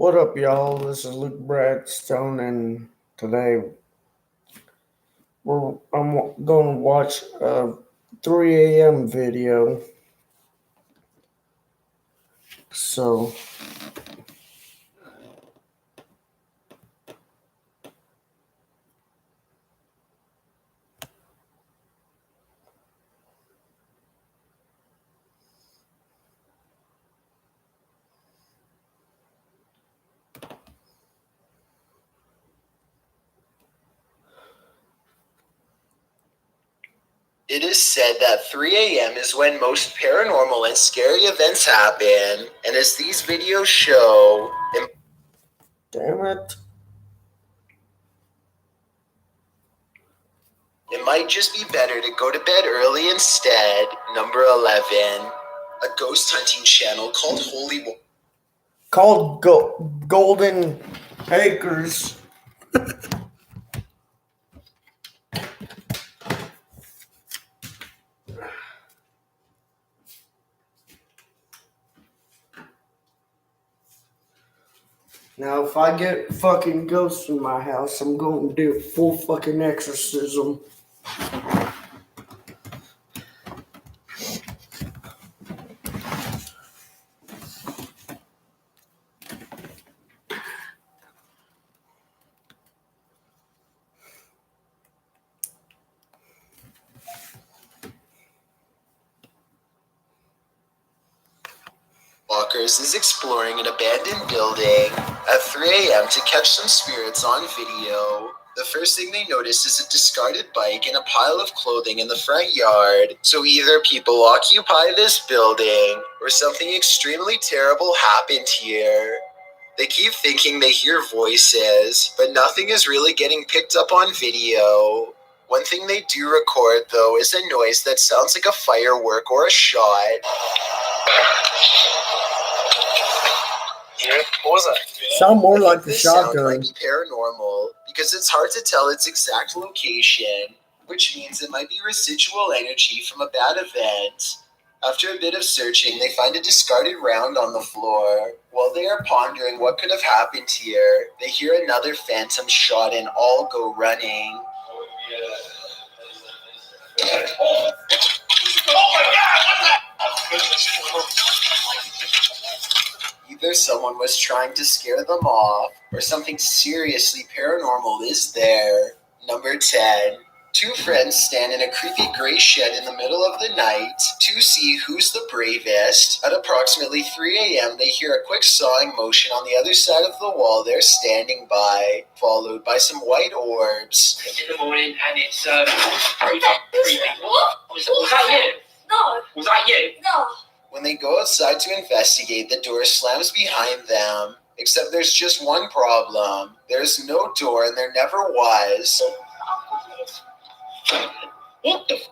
What up, y'all? This is Luke Bradstone, and today I'm going to watch a 3 a.m. video. So, it is said that 3 a.m. is when most paranormal and scary events happen, and as these videos show, damn it. it might just be better to go to bed early instead. Number 11, a ghost hunting channel Called Golden Acres. Now, if I get fucking ghosts in my house, I'm going to do a full fucking exorcism. Walkers is exploring an abandoned building at 3 a.m. to catch some spirits on video. The first thing they notice is a discarded bike and a pile of clothing in the front yard. So either people occupy this building or something extremely terrible happened here. They keep thinking they hear voices, but nothing is really getting picked up on video. One thing they do record, though, is a noise that sounds like a firework or a shot. What was that? Sound more like a This sound shotgun. might be paranormal because it's hard to tell its exact location, which means it might be residual energy from a bad event. After a bit of searching, they find a discarded round on the floor. While they are pondering what could have happened here, they hear another phantom shot and all go running. Oh my God! Either someone was trying to scare them off, or something seriously paranormal is there. Number 10. Two friends stand in a creepy gray shed in the middle of the night to see who's the bravest. At approximately 3 a.m., they hear a quick sawing motion on the other side of the wall they're standing by, followed by some white orbs. It's in the morning and it's creepy. Was that you? No. Was that you? No. When they go outside to investigate, the door slams behind them. Except there's just one problem. There's no door and there never was. What the f***?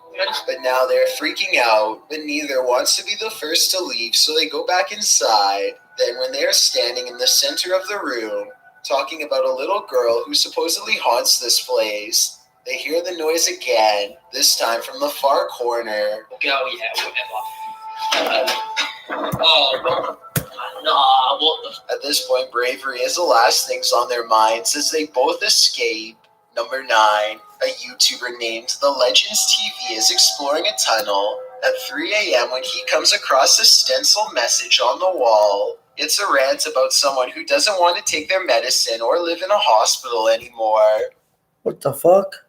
But now they're freaking out, but neither wants to be the first to leave, so they go back inside. Then when they are standing in the center of the room, talking about a little girl who supposedly haunts this place, they hear the noise again, this time from the far corner. Oh yeah, whatever. Nah, what the f***? At this point, bravery is the last things on their minds as they both escape. Number 9, a YouTuber named The Legends TV is exploring a tunnel at 3 a.m. when he comes across a stencil message on the wall. It's a rant about someone who doesn't want to take their medicine or live in a hospital anymore. What the fuck?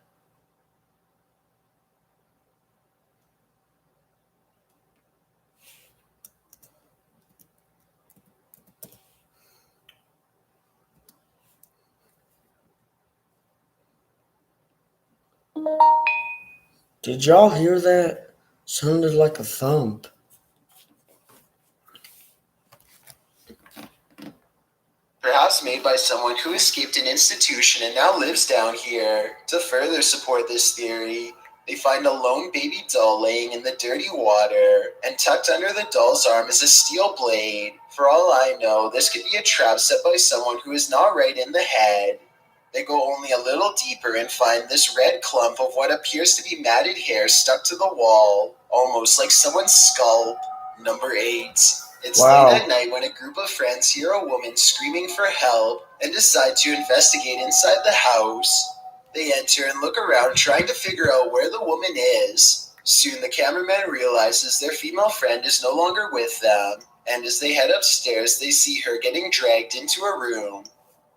Did y'all hear that? Sounded like a thump. Perhaps made by someone who escaped an institution and now lives down here. To further support this theory, they find a lone baby doll laying in the dirty water, and tucked under the doll's arm is a steel blade. For all I know, this could be a trap set by someone who is not right in the head. They go only a little deeper and find this red clump of what appears to be matted hair stuck to the wall, almost like someone's scalp. Number 8. It's Wow. late at night when a group of friends hear a woman screaming for help and decide to investigate inside the house. They enter and look around trying to figure out where the woman is. Soon the cameraman realizes their female friend is no longer with them, and as they head upstairs they see her getting dragged into a room.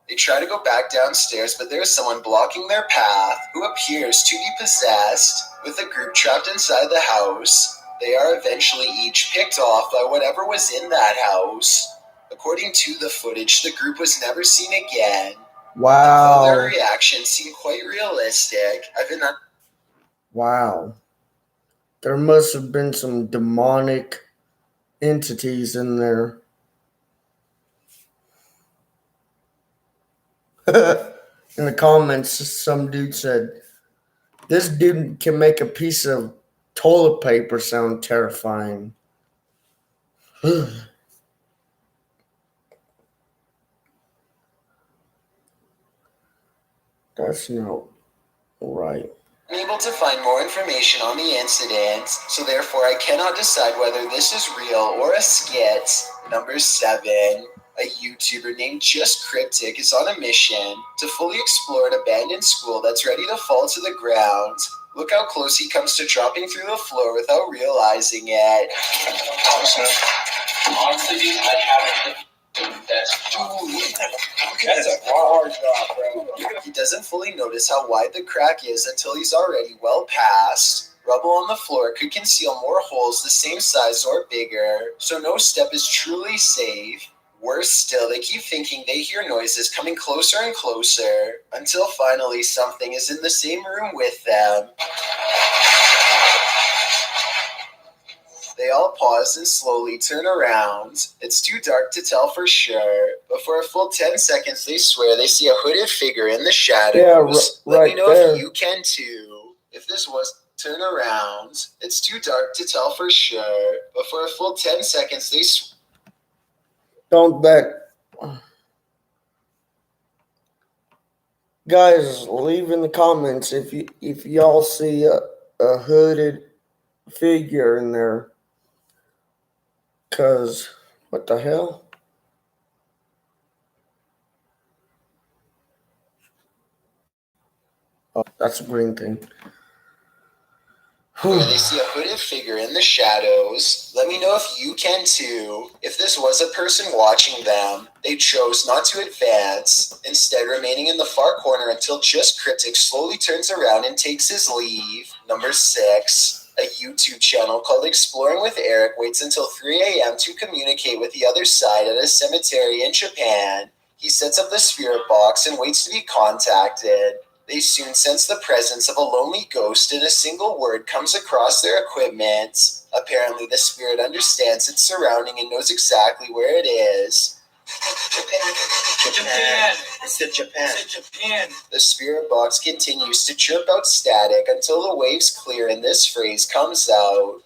They try to go back downstairs, but there is someone blocking their path who appears to be possessed. With the group trapped inside the house, they are eventually each picked off by whatever was in that house. According to the footage, the group was never seen again. Although their Wow. reactions seem quite realistic, I've been Wow. There must have been some demonic entities in there. In the comments, some dude said, "This dude can make a piece of toilet paper sound terrifying." That's not right. unable to find more information on the incident, so therefore I cannot decide whether this is real or a skit. Number 7. A YouTuber named Just Cryptic is on a mission to fully explore an abandoned school that's ready to fall to the ground. Look how close he comes to dropping through the floor without realizing it. Honestly, dude, I haven't. That's a hard job, bro. He doesn't fully notice how wide the crack is until he's already well past. Rubble on the floor could conceal more holes the same size or bigger, so no step is truly safe. Worse still, they keep thinking they hear noises coming closer and closer, until finally something is in the same room with them. They all pause and slowly turn around. It's too dark to tell for sure, but for a full 10 seconds they swear they see a hooded figure in the shadows. Yeah, Let right me know there. if you can too. If this was turn around, it's too dark to tell for sure, but for a full 10 seconds they Don't that. Guys, leave in the comments if y'all see a hooded figure in there. Cause what the hell? Oh, that's a green thing. where they see a hooded figure in the shadows. Let me know if you can too. If this was a person watching them, they chose not to advance, instead remaining in the far corner until Just Cryptic slowly turns around and takes his leave. Number 6. A YouTube channel called Exploring with Eric waits until 3 a.m. to communicate with the other side at a cemetery in Japan. He sets up the spirit box and waits to be contacted. They soon sense the presence of a lonely ghost, and a single word comes across their equipment. Apparently, the spirit understands its surrounding and knows exactly where it is. Japan. I said Japan. I said Japan. The spirit box continues to chirp out static until the waves clear and this phrase comes out.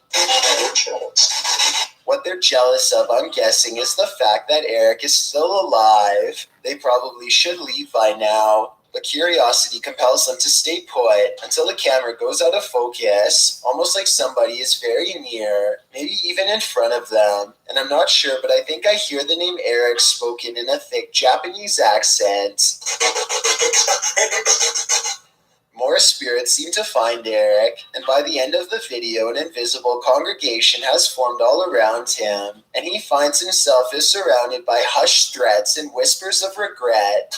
What they're jealous of, I'm guessing, is the fact that Eric is still alive. They probably should leave by now, but curiosity compels them to stay put until the camera goes out of focus, almost like somebody is very near, maybe even in front of them. And I'm not sure, but I think I hear the name Eric spoken in a thick Japanese accent. More spirits seem to find Eric, and by the end of the video, an invisible congregation has formed all around him, and he finds himself is surrounded by hushed threats and whispers of regret.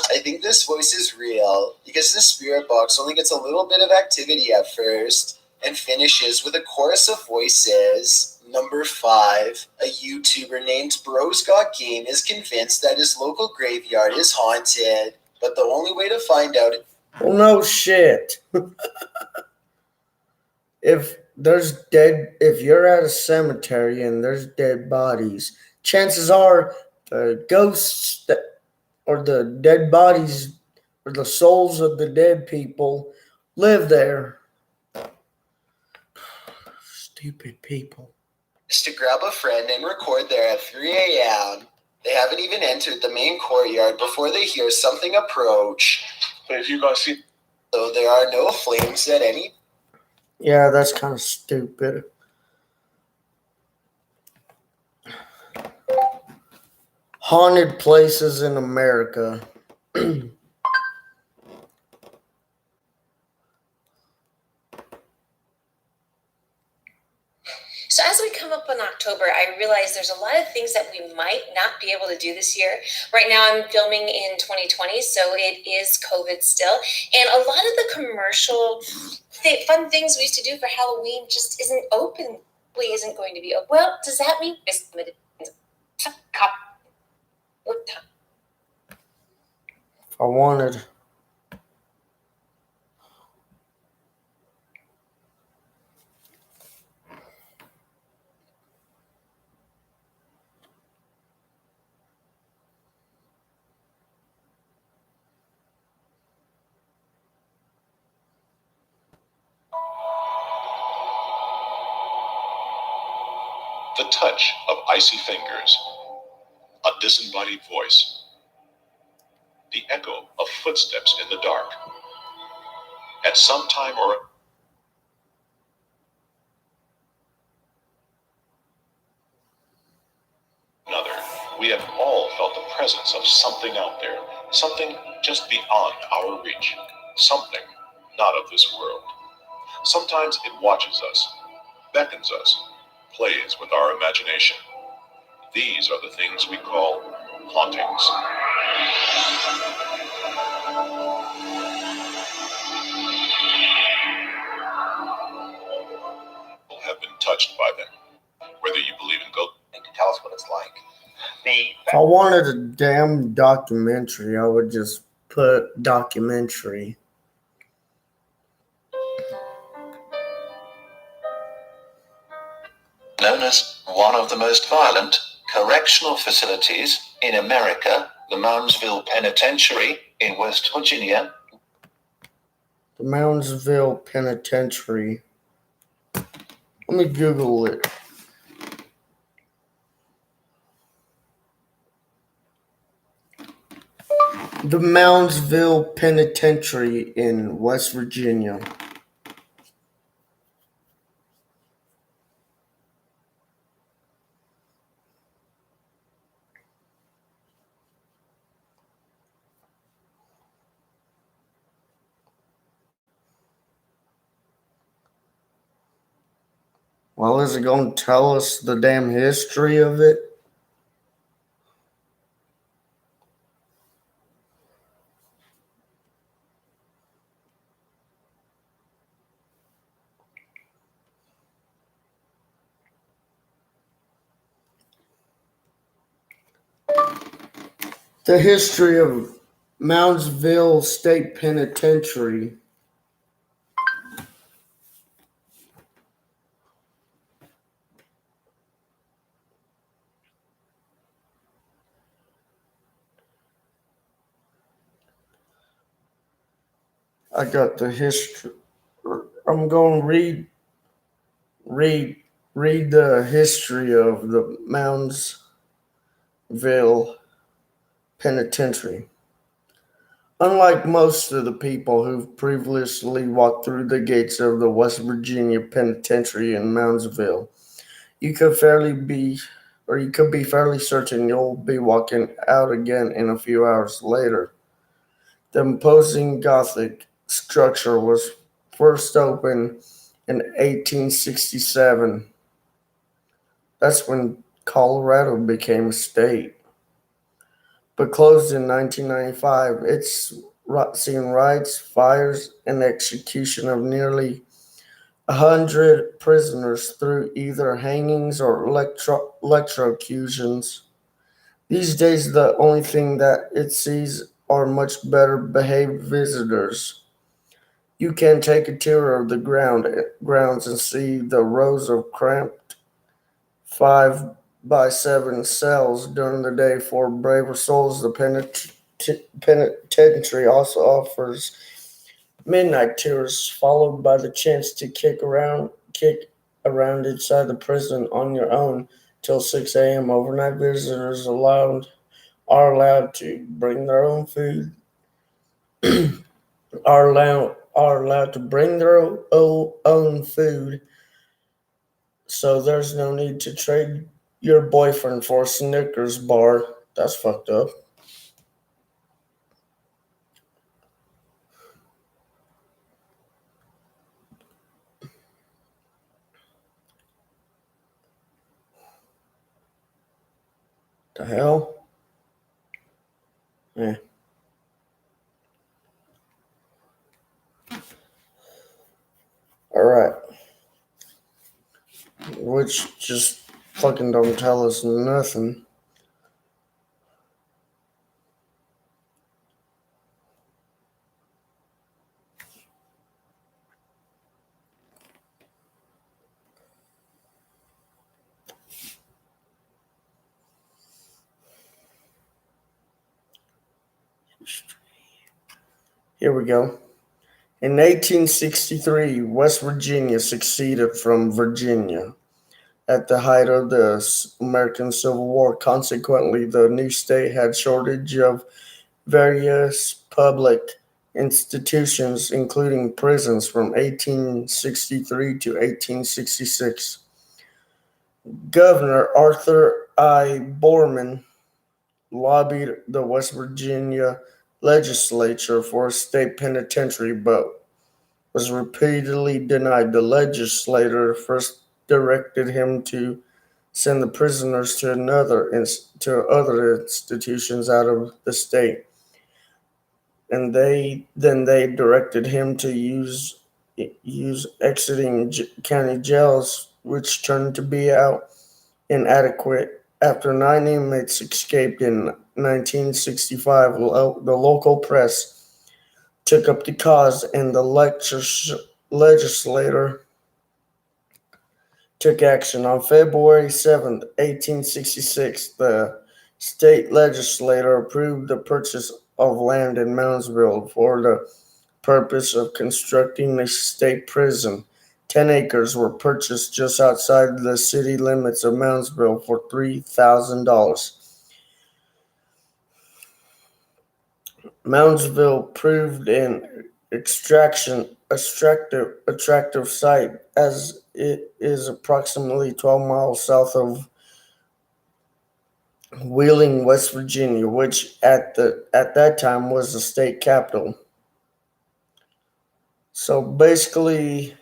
I think this voice is real, because the spirit box only gets a little bit of activity at first, and finishes with a chorus of voices. Number 5. A YouTuber named Bros Got Game is convinced that his local graveyard is haunted, but the only way to find out... Well, no shit. If you're at a cemetery and there's dead bodies, chances are the ghosts or the dead bodies or the souls of the dead people live there. Stupid people. is to grab a friend and record there at 3 a.m. They haven't even entered the main courtyard before they hear something approach. But if you guys see, Though there are no flames at any Yeah, that's kind of stupid. Haunted places in America. So as we come up on October, I realize there's a lot of things that we might not be able to do this year. Right now I'm filming in 2020, so it is COVID still. And a lot of the commercial fun things we used to do for Halloween just isn't going to be open. Well, does that mean it's limited? I wanted. The touch of icy fingers, a disembodied voice, the echo of footsteps in the dark. At some time or another, we have all felt the presence of something out there, something just beyond our reach, something not of this world. Sometimes it watches us, beckons us, plays with our imagination. These are the things we call hauntings. People have been touched by them. Whether you believe in ghosts, To tell us what it's like. If I wanted a damn documentary, I would just put documentary. Known as one of the most violent correctional facilities in America, the Mountainsville Penitentiary in West Virginia. The Moundsville Penitentiary. Let me Google it. The Moundsville Penitentiary in West Virginia. Well, is it going to tell us the damn history of it? The history of Moundsville State Penitentiary. I got the history. I'm going to read the history of the Moundsville Penitentiary. Unlike most of the people who've previously walked through the gates of the West Virginia Penitentiary in Moundsville, you could be fairly certain you'll be walking out again in a few hours later. The imposing Gothic structure was first opened in 1867. That's when Colorado became a state. But closed in 1995, it's seen riots, fires, and execution of nearly 100 prisoners through either hangings or electrocutions. These days, the only thing that it sees are much better behaved visitors. You can take a tour of the grounds and see the rows of cramped 5 by 7 cells during the day for braver souls. The penitentiary also offers midnight tours, followed by the chance to kick around inside the prison on your own till 6 a.m. Overnight visitors are allowed to bring their own food. are allowed to bring their own food, so there's no need to trade your boyfriend for a Snickers bar. That's fucked up. The hell? Yeah. Alright. Which just fucking don't tell us nothing. Here we go. In 1863, West Virginia seceded from Virginia at the height of the American Civil War. Consequently, the new state had shortage of various public institutions, including prisons, from 1863 to 1866. Governor Arthur I. Borman lobbied the West Virginia legislature for a state penitentiary, but was repeatedly denied. The legislature first directed him to send the prisoners to other institutions out of the state, and they directed him to use exiting county jails, which turned to be inadequate. After 9 inmates escaped in 1965, the local press took up the cause, and the legislature took action. On February 7, 1866, the state legislature approved the purchase of land in Moundsville for the purpose of constructing a state prison. 10 acres were purchased just outside the city limits of Moundsville for $3,000. Moundsville proved an attractive site, as it is approximately 12 miles south of Wheeling, West Virginia, which at that time was the state capital. So basically,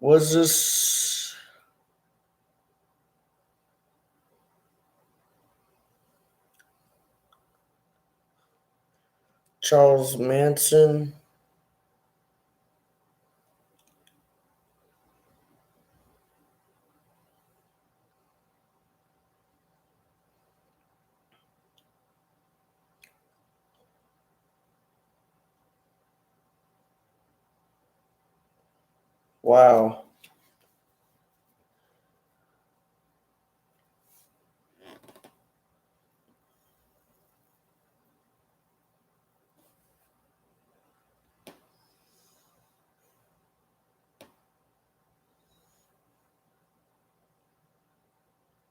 was this Charles Manson? Wow.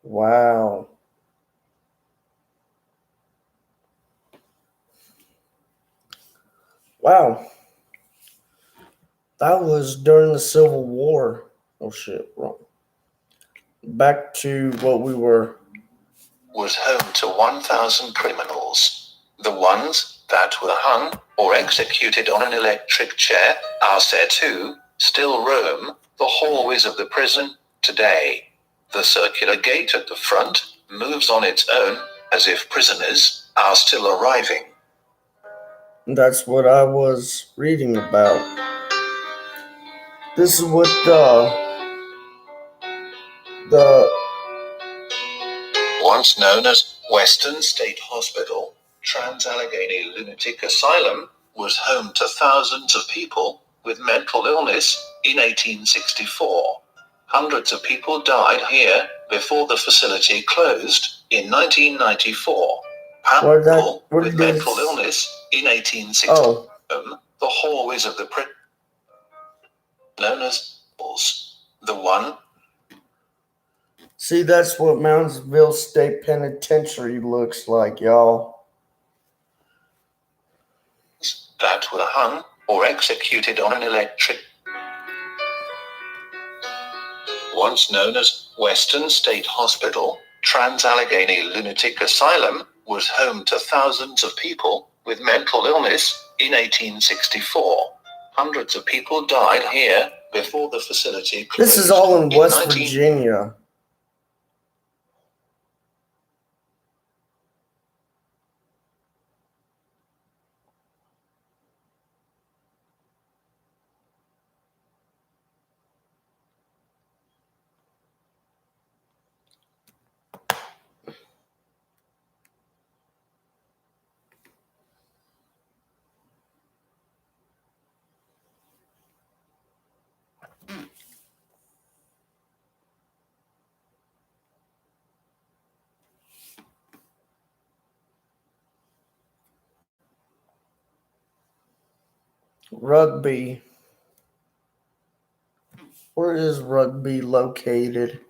Wow. Wow. That was during the Civil War. Oh shit, wrong. Back to what we were. Was home to 1,000 criminals. The ones that were hung or executed on an electric chair are said to still roam the hallways of the prison today. The circular gate at the front moves on its own as if prisoners are still arriving. That's what I was reading about. This is what the Once known as Western State Hospital, Trans-Allegheny Lunatic Asylum was home to thousands of people with mental illness in 1864. Hundreds of people died here before the facility closed in 1994. People with mental illness in 1860. The hallways of the prison, known as The one. See, that's what Mountainsville State Penitentiary looks like, y'all. That were hung or executed on an electric. Once known as Western State Hospital, Trans-Allegheny Lunatic Asylum was home to thousands of people with mental illness in 1864. Hundreds of people died here before the facility closed. This is all in West Virginia. Rugby. Where is Rugby located?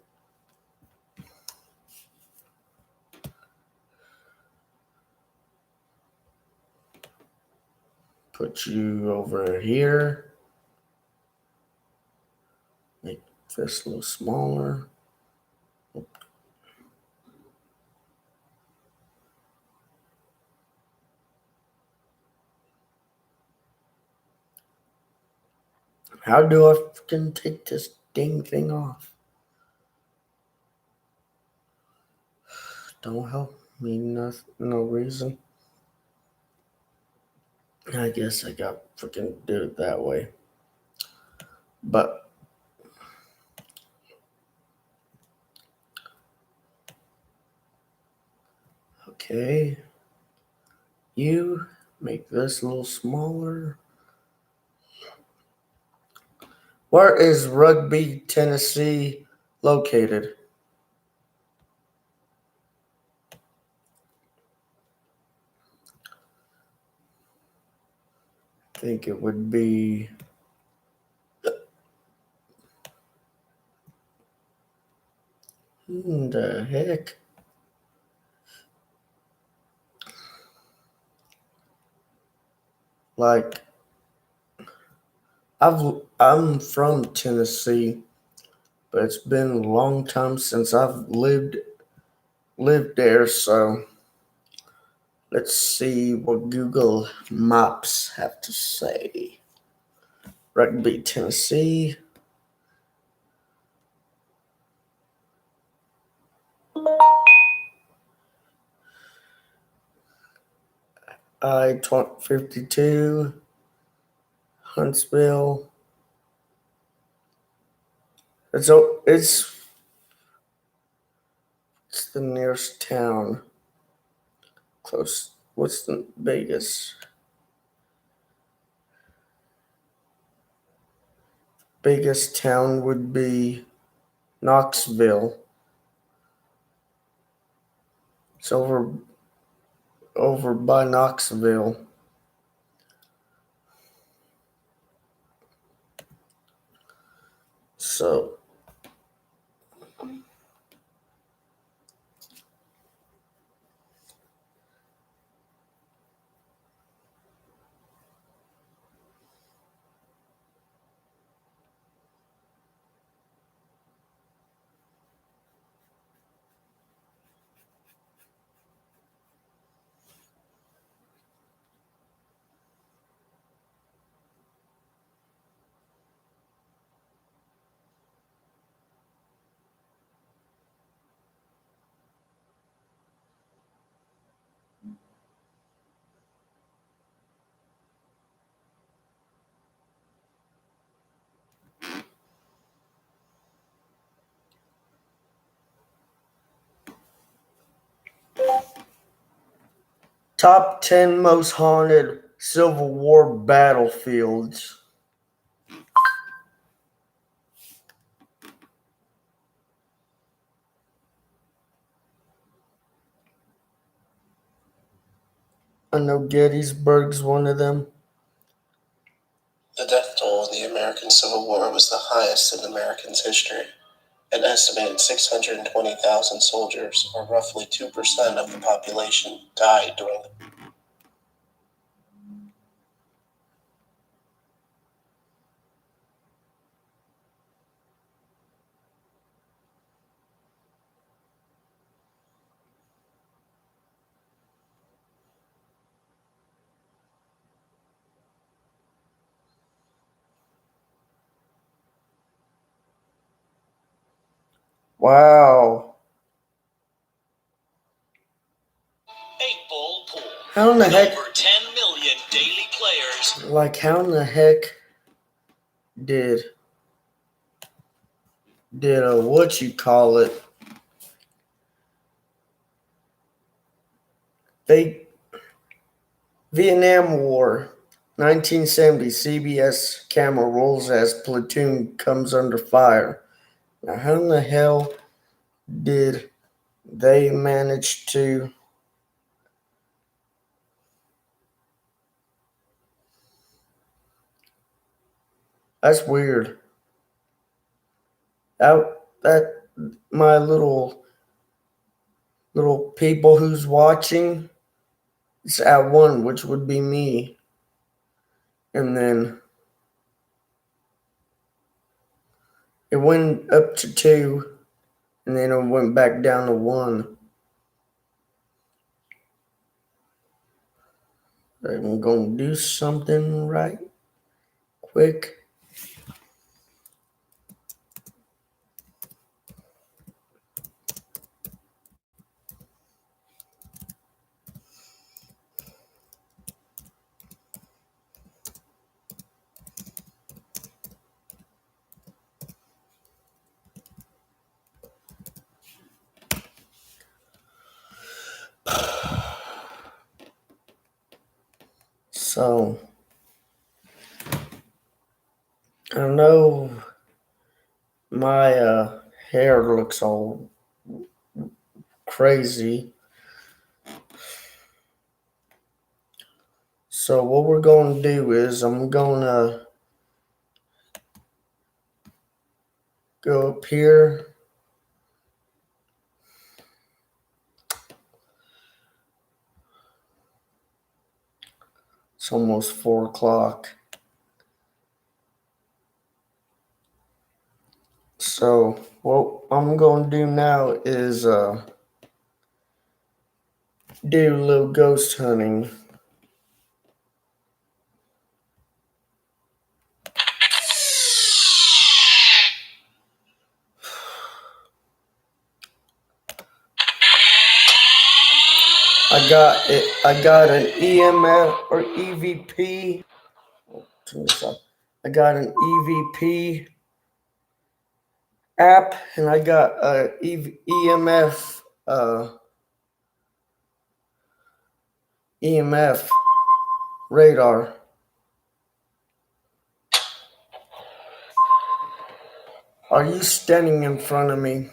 Put you over here. Make this a little smaller. How do I freaking take this dang thing off? Don't help me, no reason. I guess I got freaking do it that way. But okay, you make this a little smaller. Where is Rugby, Tennessee located? I think it would be the heck? Like I'm from Tennessee, but it's been a long time since I've lived there, so let's see what Google Maps have to say. Rugby, Tennessee. I-52, Huntsville. It's the nearest town. Close. What's the biggest? Biggest town would be Knoxville. It's over by Knoxville. So top 10 most haunted Civil War battlefields. I know Gettysburg's one of them. The death toll of the American American Civil War was the highest in Americans' history. An estimated 620,000 soldiers, or roughly 2% of the population, died during the Wow. 8-ball pool. How in the heck? Over 10 million daily players. Like, how in the heck did what you call it? Vietnam War, 1970. CBS camera rolls as platoon comes under fire. Now, how in the hell did they manage to? That's weird. That my little people who's watching, it's at 1, which would be me, and then it went up to 2, and then it went back down to 1. I'm gonna do something right quick. So I know my hair looks all crazy. So what we're going to do is I'm going to go up here. It's almost 4 o'clock. So what I'm going to do now is do a little ghost hunting. I got an EMF or EVP. Turn this up. I got an EVP app, and I got a EMF EMF radar. Are you standing in front of me?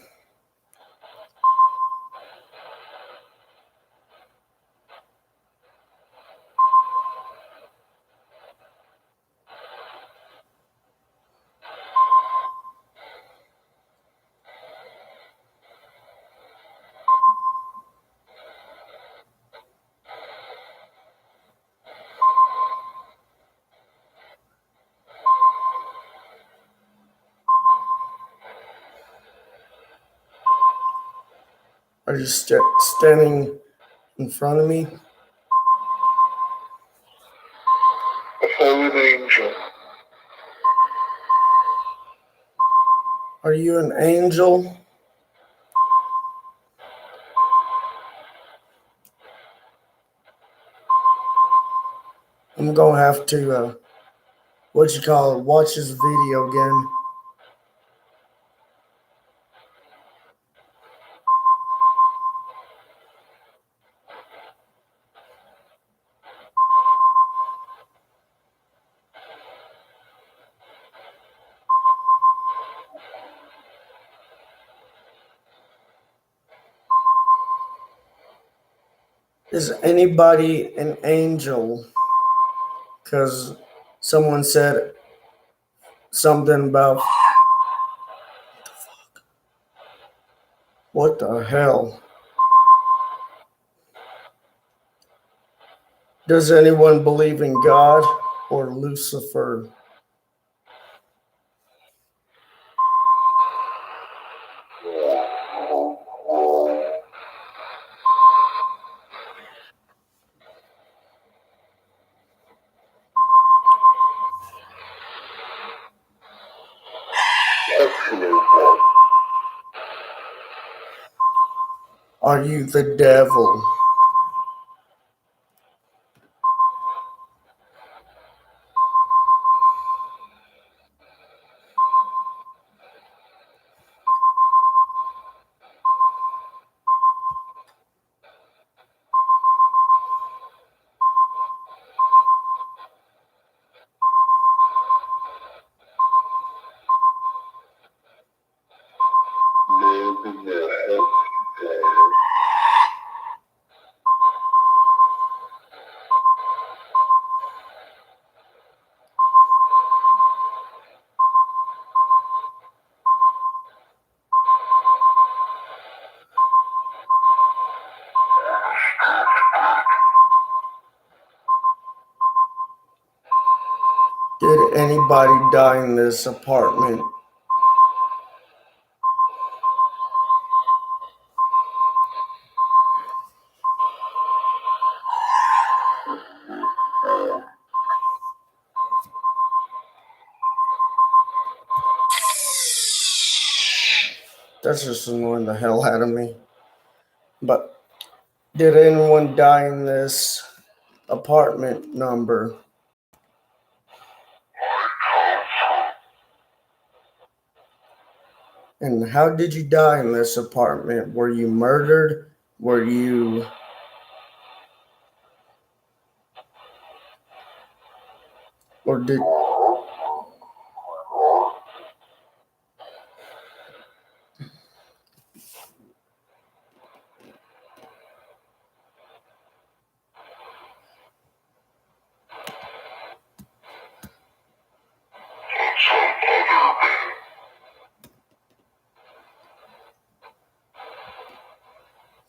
Are you standing in front of me? A fallen angel. Are you an angel? I'm gonna have to watch this video again. Is anybody an angel? Because someone said something about what the hell? Does anyone believe in God or Lucifer? Are you the devil? Did anybody die in this apartment? That's just annoying the hell out of me. But did anyone die in this apartment number? And how did you die in this apartment? Were you murdered? Were you... Or did...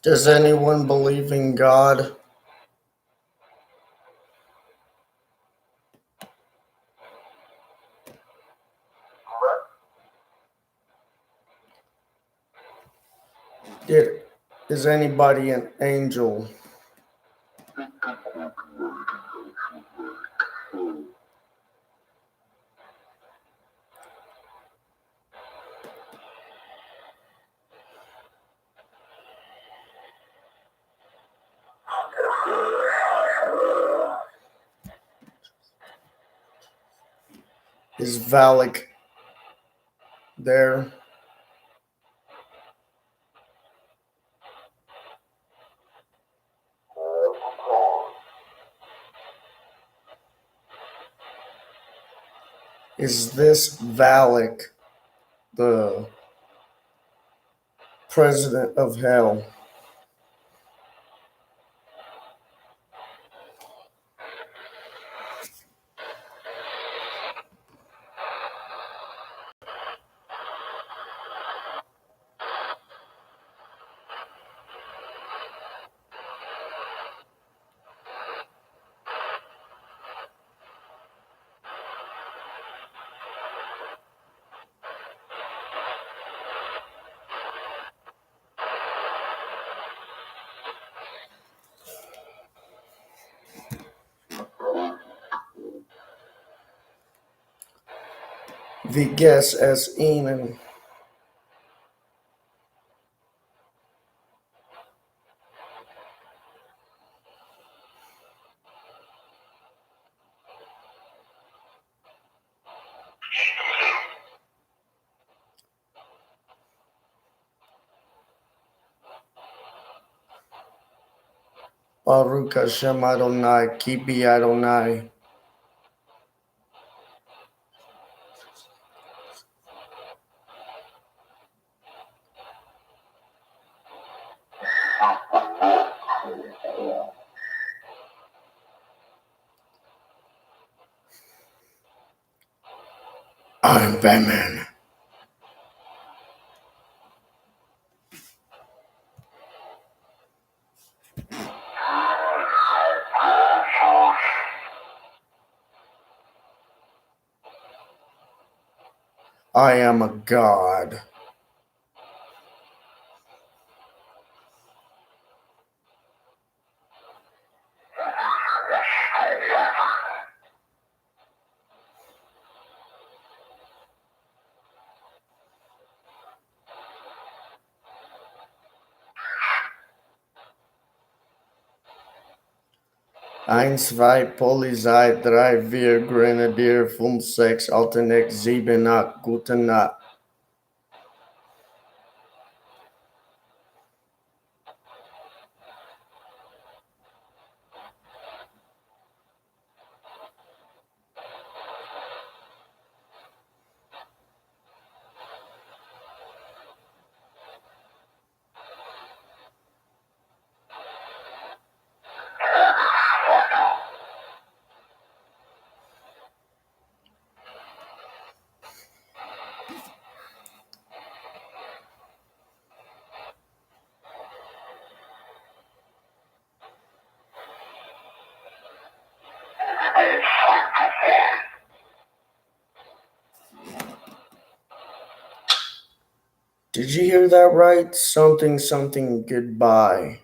Does anyone believe in God? Is anybody an angel? Is Valak there? Is this Valak the president of hell? The guess as Enon. Baruch Hashem Adonai, Kibi Adonai. I'm Batman. I am a god. Eins, zwei, Polizei, drei, vier, Grenadier, fünf, sechs, Alteneck, sieben, acht, gute Nacht. Did you hear that right? Something, something, goodbye.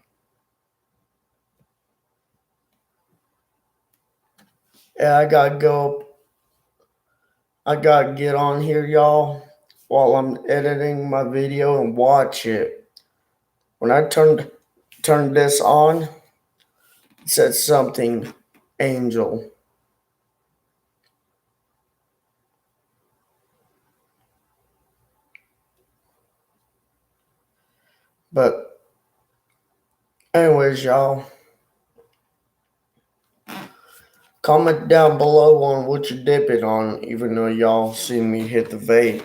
Yeah, I gotta go. I gotta get on here, y'all, while I'm editing my video and watch it. When I turned this on, it said something, angel. But anyways, y'all, comment down below on what you dip it on, even though y'all see me hit the vape.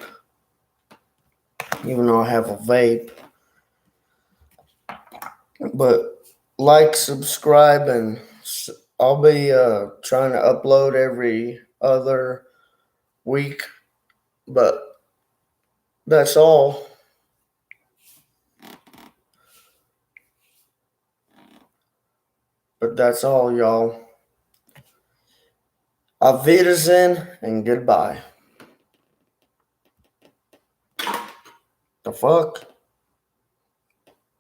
Even though I have a vape. But like, subscribe, and I'll be trying to upload every other week. But that's all. But that's all, y'all. Auf Wiedersehen and goodbye. The fuck?